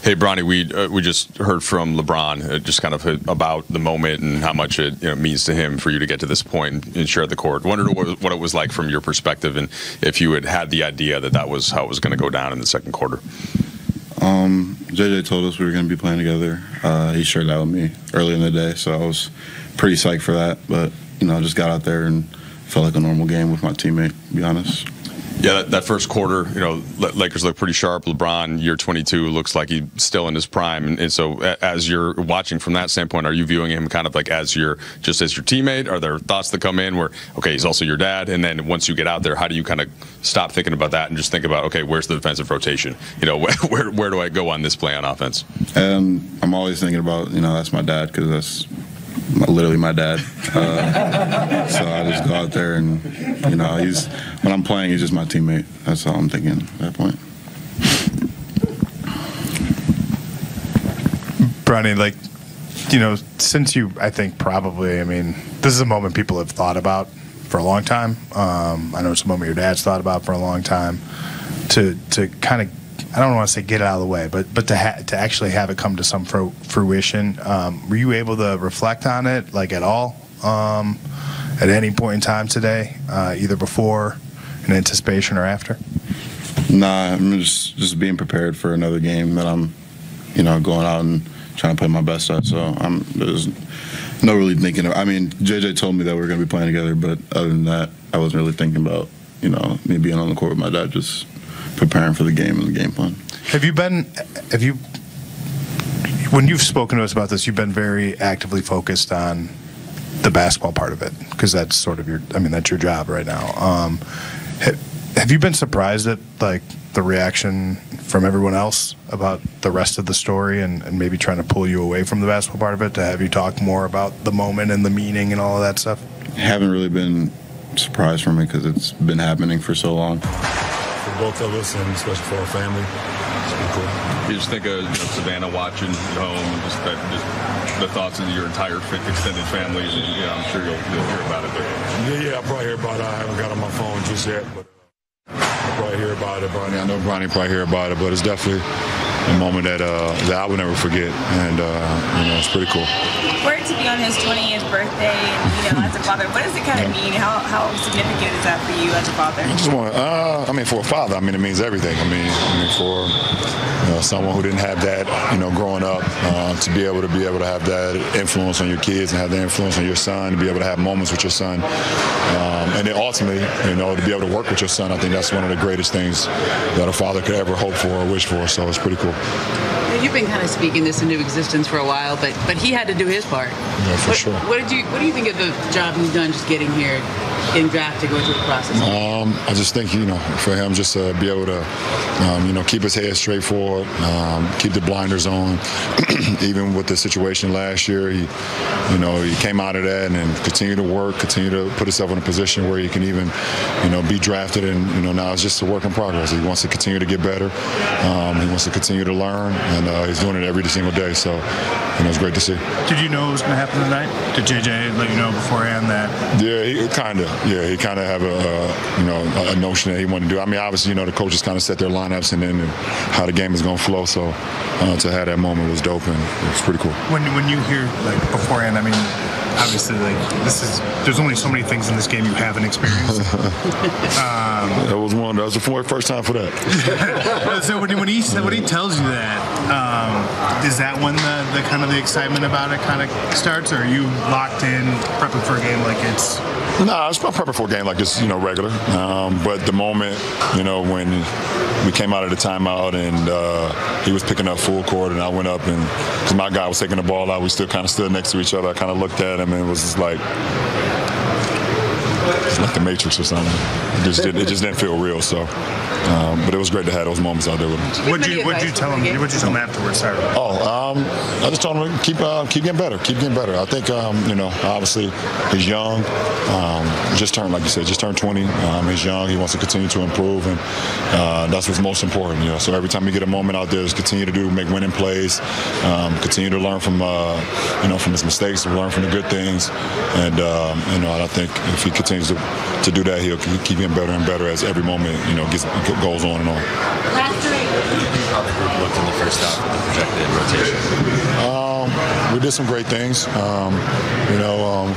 Hey, Bronny, we just heard from LeBron just kind of about the moment and how much it means to him for you to get to this point and share the court. Wondered what it was like from your perspective, and if you had the idea that was how it was going to go down in the second quarter. JJ told us we were going to be playing together. He shared that with me early in the day, so I was pretty psyched for that. But I just got out there and felt like a normal game with my teammate, to be honest. Yeah, that first quarter, Lakers look pretty sharp. LeBron, year 22, looks like he's still in his prime. And so as you're watching from that standpoint, are you viewing him kind of like as your teammate? Are there thoughts that come in where, okay, he's also your dad? And then once you get out there, how do you kind of stop thinking about that and just think about, okay, where's the defensive rotation? Where do I go on this play on offense? I'm always thinking about, that's my dad, because that's literally my dad. So I just go out there and, when I'm playing, he's just my teammate. That's all I'm thinking at that point. Bronny, since you, I think probably, this is a moment people have thought about for a long time. I know it's a moment your dad's thought about for a long time. To kind of, I don't want to say get it out of the way, but to actually have it come to some fruition. Were you able to reflect on it, at all, at any point in time today, either before, in anticipation, or after? Nah, I'm just being prepared for another game that I'm, going out and trying to play my best at. So there's no really thinking of. JJ told me that we were going to be playing together, but other than that, I wasn't really thinking about, me being on the court with my dad, just preparing for the game and the game plan. When you've spoken to us about this, you've been very actively focused on the basketball part of it, because that's sort of that's your job right now. Have you been surprised at the reaction from everyone else about the rest of the story and maybe trying to pull you away from the basketball part of it, to have you talk more about the moment and the meaning and all of that stuff? I haven't really been surprised from it, because it's been happening for so long. For both of us, and especially for our family, it's been cool. You just think of Savannah watching at home, and just the thoughts of your entire extended family. I'm sure you'll hear about it. Yeah, I'll probably hear about it. I haven't got on my phone just yet, but I'll probably hear about it. I know Bronny probably hear about it, but it's definitely a moment that I will never forget, and it's pretty cool. For it to be on his 20th birthday, and as a father, what does it kind of mean? How significant is that for you as a father? I just want, for a father, it means everything. For someone who didn't have that, growing up, to be able to have that influence on your kids and have that influence on your son, to be able to have moments with your son, and then ultimately, to be able to work with your son, I think that's one of the greatest things that a father could ever hope for or wish for. So it's pretty cool. You've been kind of speaking this into existence for a while, but he had to do his part. Yeah, for sure. What do you think of the job he's done just getting here, getting drafted, going through the process? I just think, for him just to be able to, keep his head straight forward, keep the blinders on. Even with the situation last year, he came out of that and continue to work, continue to put himself in a position where he can even, be drafted. And, now it's just a work in progress. He wants to continue to get better. He wants to continue to learn, and he's doing it every single day. So, it's great to see. Did you know it was going to happen tonight? Did JJ let you know beforehand that? Yeah, he kind of have a notion that he wanted to do. Obviously, the coaches kind of set their lineups and then how the game is going to flow. So to have that moment was dope, and it was pretty cool. When you hear beforehand, obviously there's only so many things in this game you haven't experienced. That was the first time for that. So when he tells you that, is that when the kind of the excitement about it kind of starts, or are you locked in prepping for a game like it's? No, it's not prepping for a game like this, regular. But the moment, when we came out of the timeout and he was picking up full court and I went up and because my guy was taking the ball out, we still kind of stood next to each other. I kind of looked at him and it was just like the Matrix or something. It just didn't feel real. So, but it was great to have those moments out there with him. What'd you tell him afterwards? Sorry. I just told him to keep getting better. Keep getting better. I think obviously he's young. Just turned, like you said, just turned 20. He's young. He wants to continue to improve, and that's what's most important. So every time you get a moment out there, just continue to make winning plays. Continue to learn from from his mistakes, learn from the good things, and I think if he continues to do that, he'll keep getting better and better as every moment goes on and on. How the group looked in the first half with the projected rotation? We did some great things. A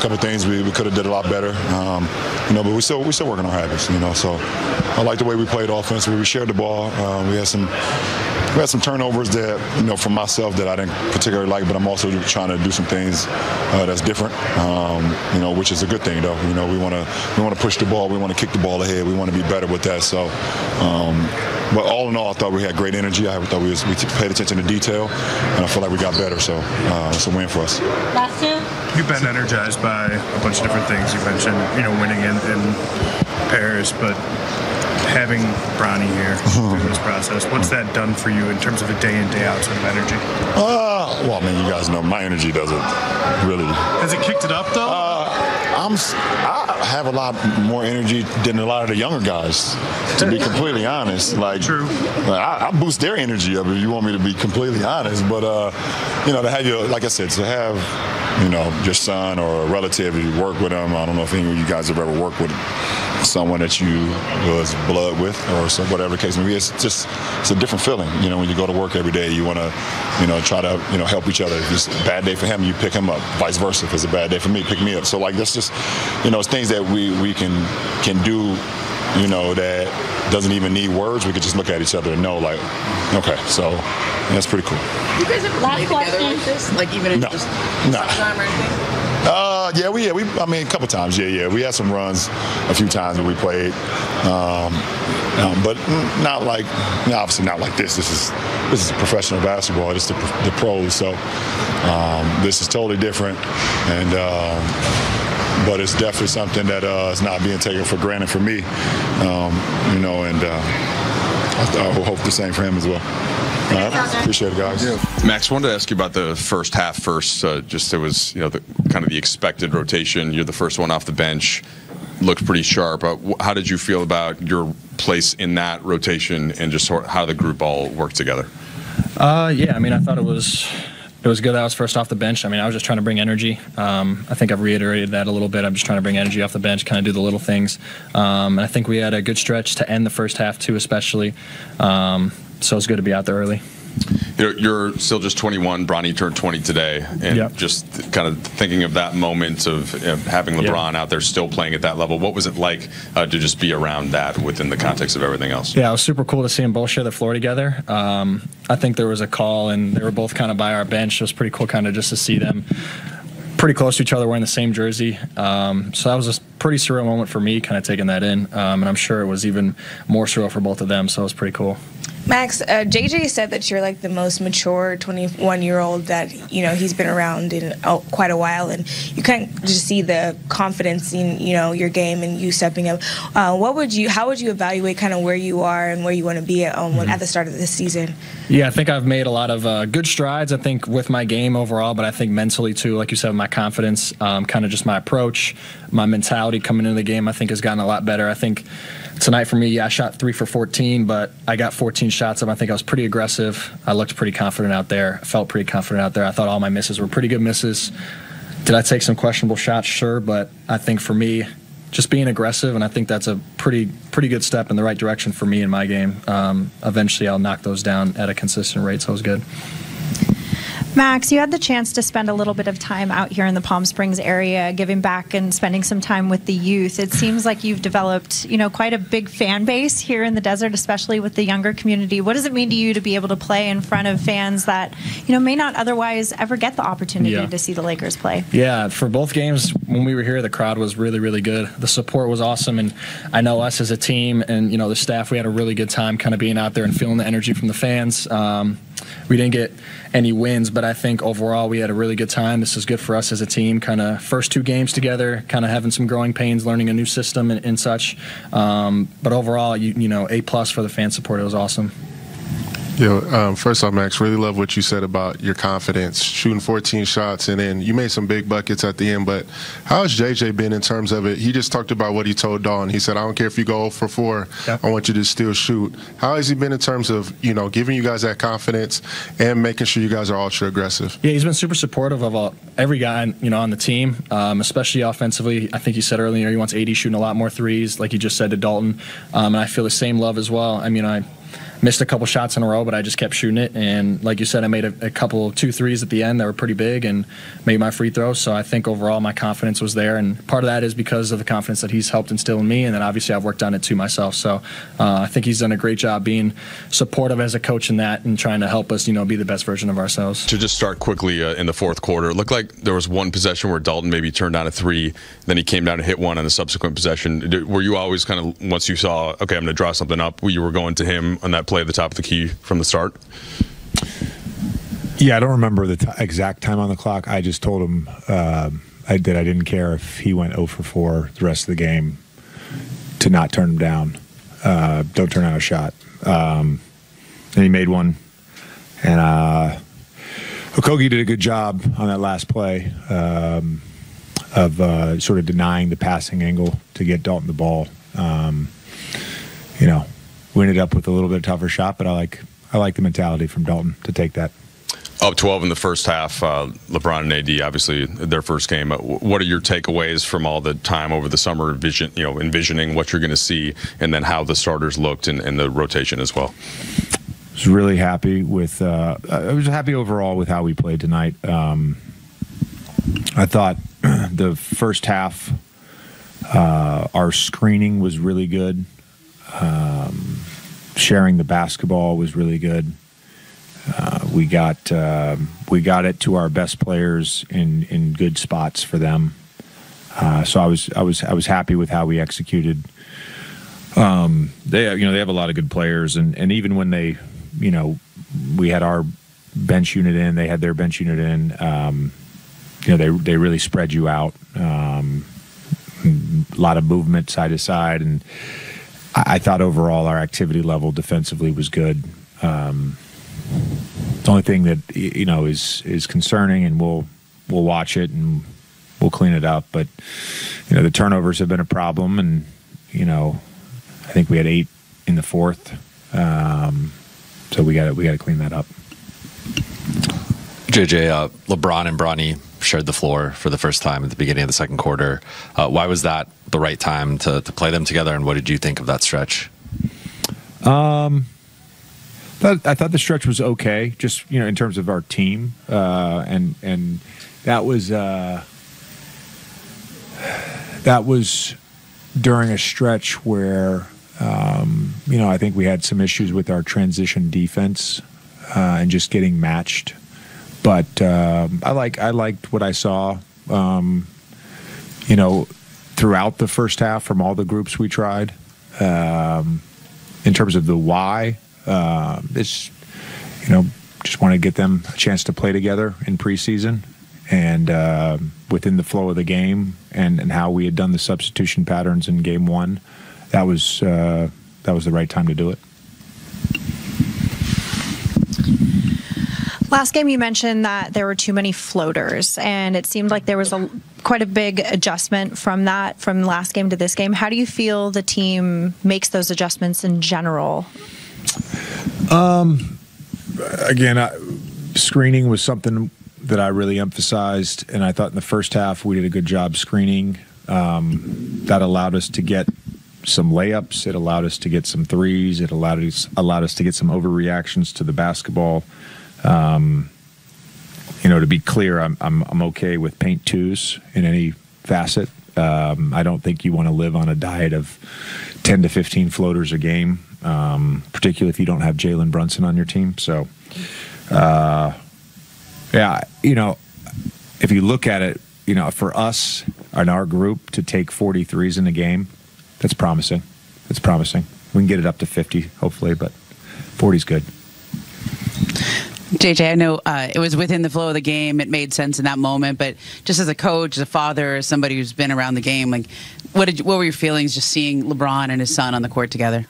couple of things we could have did a lot better. But we're still working on habits. So I like the way we played offensively. We shared the ball. We had some turnovers that for myself that I didn't particularly like, but I'm also trying to do some things that's different. Which is a good thing though. We want to push the ball. We want to kick the ball ahead. We want to be better with that. So. But all in all, I thought we had great energy. I thought we paid attention to detail, and I feel like we got better. So it's a win for us. Last two. You've been energized by a bunch of different things. You mentioned, winning in Paris, but having Bronny here through this process, what's that done for you in terms of a day in, day out sort of energy? You guys know my energy doesn't really. Has it kicked it up though? I have a lot more energy than a lot of the younger guys, to be completely honest. True. I boost their energy up if you want me to be completely honest. But to have you, like I said, to have your son or a relative, you work with them. I don't know if any of you guys have ever worked with someone that you was blood with or whatever the case may be. It's a different feeling. When you go to work every day, you want to try to help each other. If it's a bad day for him, you pick him up. Vice versa. If it's a bad day for me, pick me up. So that's just it's things that we can do. That doesn't even need words. We could just look at each other and know, okay, so that's pretty cool. You guys ever play together like this? Even in just time or anything? A couple times, yeah. We had some runs a few times when we played, but not obviously not like this. This is professional basketball. This is the pros, so this is totally different, and but it's definitely something that is not being taken for granted for me, and I hope the same for him as well. All right. Appreciate it, guys. Yeah. Max, wanted to ask you about the first half first. Just it was, the expected rotation. You're the first one off the bench. Looked pretty sharp. How did you feel about your place in that rotation and just how the group all worked together? I thought it was good that I was first off the bench. I was just trying to bring energy. I think I've reiterated that a little bit. I'm just trying to bring energy off the bench, kind of do the little things. And I think we had a good stretch to end the first half too, especially. So it's good to be out there early. You're still just 21. Bronny turned 20 today, and just kind of thinking of that moment of having LeBron out there still playing at that level. What was it like to just be around that within the context of everything else? Yeah, it was super cool to see them both share the floor together. I think there was a call, and they were both kind of by our bench. It was pretty cool kind of just to see them pretty close to each other wearing the same jersey. So that was a pretty surreal moment for me, kind of taking that in. And I'm sure it was even more surreal for both of them, so it was pretty cool. Max, JJ said that you're the most mature 21-year-old that he's been around in quite a while, and you kind of just see the confidence in your game and you stepping up. How would you evaluate kind of where you are and where you want to be at the start of this season? Yeah, I think I've made a lot of good strides. I think with my game overall, but I think mentally too, like you said, with my confidence, kind of just my approach, my mentality coming into the game, I think has gotten a lot better. I think tonight for me, I shot 3 for 14, but I got 14 shots up. I think I was pretty aggressive. I looked pretty confident out there. I felt pretty confident out there. I thought all my misses were pretty good misses. Did I take some questionable shots? Sure, but I think for me, just being aggressive, and I think that's a pretty good step in the right direction for me in my game. Eventually, I'll knock those down at a consistent rate, so it was good. Max, you had the chance to spend a little bit of time out here in the Palm Springs area, giving back and spending some time with the youth. It seems like you've developed, quite a big fan base here in the desert, especially with the younger community. What does it mean to you to be able to play in front of fans that, may not otherwise ever get the opportunity to see the Lakers play? Yeah, for both games when we were here, the crowd was really, really good. The support was awesome, and I know us as a team and, the staff, we had a really good time kind of being out there and feeling the energy from the fans. We didn't get any wins, but I think overall we had a really good time. This is good for us as a team, kind of first 2 games together, kind of having some growing pains, learning a new system and such. But overall, A+ for the fan support. It was awesome. First off, Max, really love what you said about your confidence, shooting 14 shots, and then you made some big buckets at the end. But how has JJ been in terms of it? He just talked about what he told Dalton. He said, I don't care if you go 0 for 4, yep. I want you to still shoot. How has he been in terms of, giving you guys that confidence and making sure you guys are ultra aggressive? Yeah, he's been super supportive of every guy, on the team, especially offensively. I think he said earlier he wants 80 shooting a lot more threes, like he just said to Dalton. And I feel the same love as well. I mean, I missed a couple shots in a row, but I just kept shooting it. And like you said, I made a couple 2 threes at the end that were pretty big and made my free throws. So I think overall my confidence was there. And part of that is because of the confidence that he's helped instill in me. And then obviously I've worked on it too myself. So I think he's done a great job being supportive as a coach in that and trying to help us, be the best version of ourselves. To just start quickly in the fourth quarter, it looked like there was one possession where Dalton maybe turned down a 3, then he came down and hit one on a subsequent possession. Were you always kind of, once you saw, okay, I'm going to draw something up, you were going to him on that play at the top of the key from the start? Yeah, I don't remember the exact time on the clock. I just told him that I didn't care if he went 0 for 4 the rest of the game to not turn him down. Don't turn down a shot. And he made one. And Okogie did a good job on that last play of sort of denying the passing angle to get Dalton the ball. We ended up with a little bit tougher shot, but I like the mentality from Dalton to take that. Up 12 in the first half, LeBron and AD, obviously their first game. What are your takeaways from all the time over the summer, envisioning what you're going to see, and then how the starters looked and the rotation as well? I was really happy with. I was happy overall with how we played tonight. I thought the first half, our screening was really good. Sharing the basketball was really good. We got it to our best players in good spots for them. So I was happy with how we executed. They have a lot of good players, and even when they, we had our bench unit in, they had their bench unit in. They really spread you out. A lot of movement side to side, and I thought overall our activity level defensively was good. The only thing that is concerning, and we'll watch it and we'll clean it up. But the turnovers have been a problem, and I think we had 8 in the fourth. So we got to clean that up. JJ, LeBron and Bronny shared the floor for the first time at the beginning of the second quarter. Why was that the right time to play them together, and what did you think of that stretch? I thought the stretch was okay, just in terms of our team, and that was during a stretch where I think we had some issues with our transition defense and just getting matched. But I liked what I saw, throughout the first half from all the groups we tried. In terms of the why, it's just want to get them a chance to play together in preseason and within the flow of the game and how we had done the substitution patterns in game 1. That was the right time to do it. Last game you mentioned that there were too many floaters, and it seemed like there was quite a big adjustment from last game to this game. How do you feel the team makes those adjustments in general? Again, screening was something that I really emphasized, and I thought in the first half we did a good job screening. That allowed us to get some layups. It allowed us to get some threes. It allowed us to get some overreactions to the basketball. To be clear, I'm okay with paint 2s in any facet. I don't think you want to live on a diet of 10 to 15 floaters a game, particularly if you don't have Jalen Brunson on your team. So, if you look at it, for us and our group to take 43s in a game, that's promising. It's promising. We can get it up to 50, hopefully, but 40's good. JJ, I know it was within the flow of the game. It made sense in that moment. But just as a coach, as a father, as somebody who's been around the game, what were your feelings just seeing LeBron and his son on the court together?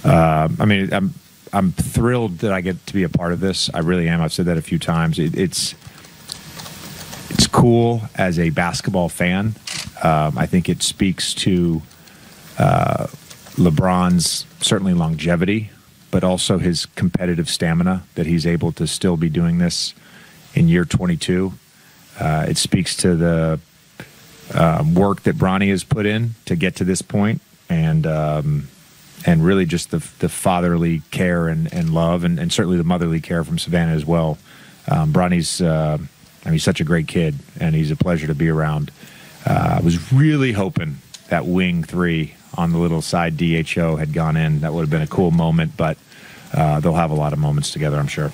I'm I'm thrilled that I get to be a part of this. I really am. I've said that a few times. It's cool as a basketball fan. I think it speaks to LeBron's certainly longevity, but also his competitive stamina, that he's able to still be doing this in year 22. It speaks to the work that Bronny has put in to get to this point, and really just the fatherly care and love, and certainly the motherly care from Savannah as well. Bronny's, he's such a great kid, and he's a pleasure to be around. I was really hoping that wing three on the little side DHO had gone in. That would have been a cool moment, but they'll have a lot of moments together, I'm sure.